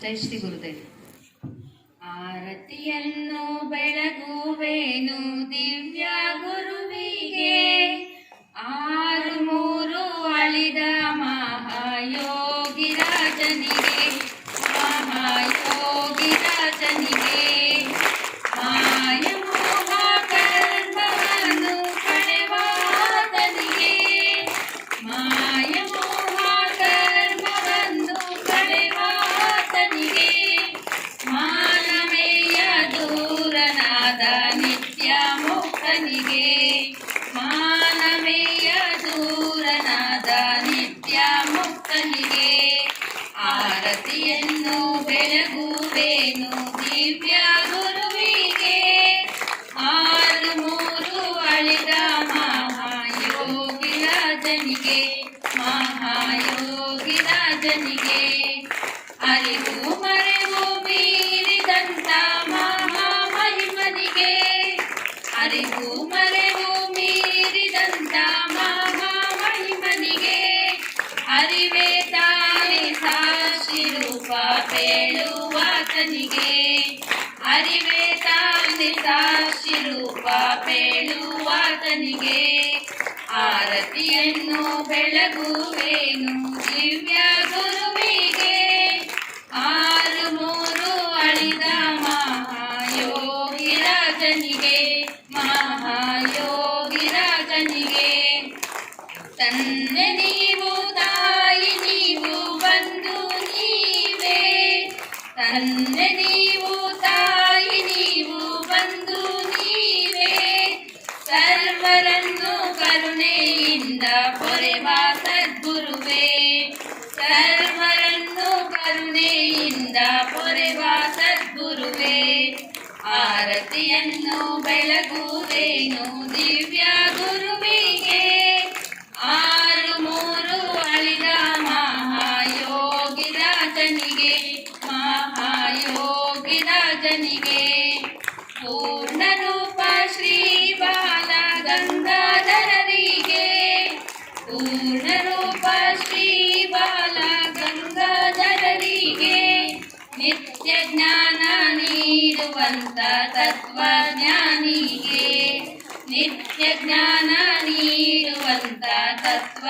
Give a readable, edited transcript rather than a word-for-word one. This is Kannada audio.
ಜೈ ಶ್ರೀ ಗುರುದೇವ್. ಆರತಿಯನ್ನು ಬೆಳಗುವೇನು ದಿವ್ಯ ಗುರುವಿಗೆ, ಆರು ಮೂರು ಅಳಿದ ಮಹಾಯೋಗಿ ರಾಜನಿಗೆ, ಮಹಾಯೋಗಿ ರಾಜನಿಗೆ ಮಾಯ ಮೋಹ ಕರ್ಮವನ್ನು ಕಳೆವಾತನಿಗೆ, ಮಾಯ ಮೋಹ ಕರ್ಮವನ್ನು ಕಳೆವಾತನಿಗೆ ಮಾನಮೇಯ ದೂರನಾದ ನಿತ್ಯ ಮುಕ್ತನಿಗೆ, ಮಾನಮೇಯ ದೂರನಾದ ನಿತ್ಯ ಮುಕ್ತನಿಗೆ ಆರತಿಯನ್ನು ಬೆಳಗುವೇನು ದಿವ್ಯ ಗುರುವಿಗೆ, ಆರು ಮೂರು ಅಳಿದ ಮಹಾಯೋಗಿ ರಾಜನಿಗೆ, ಮಹಾಯೋಗಿ ರಾಜನಿಗೆ ಅರಿವು ಮರೆವು ಮೀರಿದಂತ ಮಹಾಮಹಿಮನಿಗೆ, ಅರಿವು ಮರೆವು ಮೀರಿದಂತ ಮಹಾಮಹಿಮನಿಗೆ ಅರಿವೇ ತಾನೇ ಸಾಕ್ಷಿ ರೂಪ ಪೇಳುವಾತನಿಗೆ, ಅರಿವೇ ತಾನೇ ಸಾಕ್ಷಿ ರೂಪ ಪೇಳುವಾತನಿಗೆ ಆರತಿಯನ್ನು ಬೆಳಗುವೇನು ದಿವ್ಯ ಗುರುವಿಗೆ, ಆರು ಮೂರು ಅಳಿದ ಮಹಾಯೋಗಿ ರಾಜನಿಗೆ, ಮಹಾಯೋಗಿ ರಾಜನಿಗೆ ತಂದೆ ನೀವು ತಾಯಿ ನೀವು ಬಂಧು ನೀವೇ, ತಂದೆ ನೀವು ತಾಯಿ ನೀವು ಬಂಧು ನೀವೇ ಸರ್ವರನ್ನು ಕರುಣೆಯಿಂದ ಪೊರೆವ ಸದ್ಗುರುವೇ, ಸರ್ವರನ್ನು ಕರುಣೆಯಿಂದ ಪೊರೆವ ಸದ್ಗುರುವೇ ಆರತಿಯನ್ನು ಬೆಳಗುವೇನು ದಿವ್ಯ ಗುರುವಿಗೆ, ಆರು ಮೂರು ಅಳಿದ ಮಹಾಯೋಗಿ ರಾಜನಿಗೆ, ಮಹಾಯೋಗಿ ರಾಜನಿಗೆ ಪೂರ್ಣ ರೂಪ ಶ್ರೀ ಬಾಲ ಗಂಗಾಧರರಿಗೆ, ಪೂರ್ಣ ರೂಪ ಶ್ರೀ ಬಾಲ ಗಂಗಾಧರರಿಗೆ ನಿತ್ಯ ಜ್ಞಾನ ನೀಡುವಂತ ತತ್ವಜ್ಞಾನಿಗೆ, ನಿತ್ಯ ಜ್ಞಾನ ನೀಡುವಂತ ತತ್ವ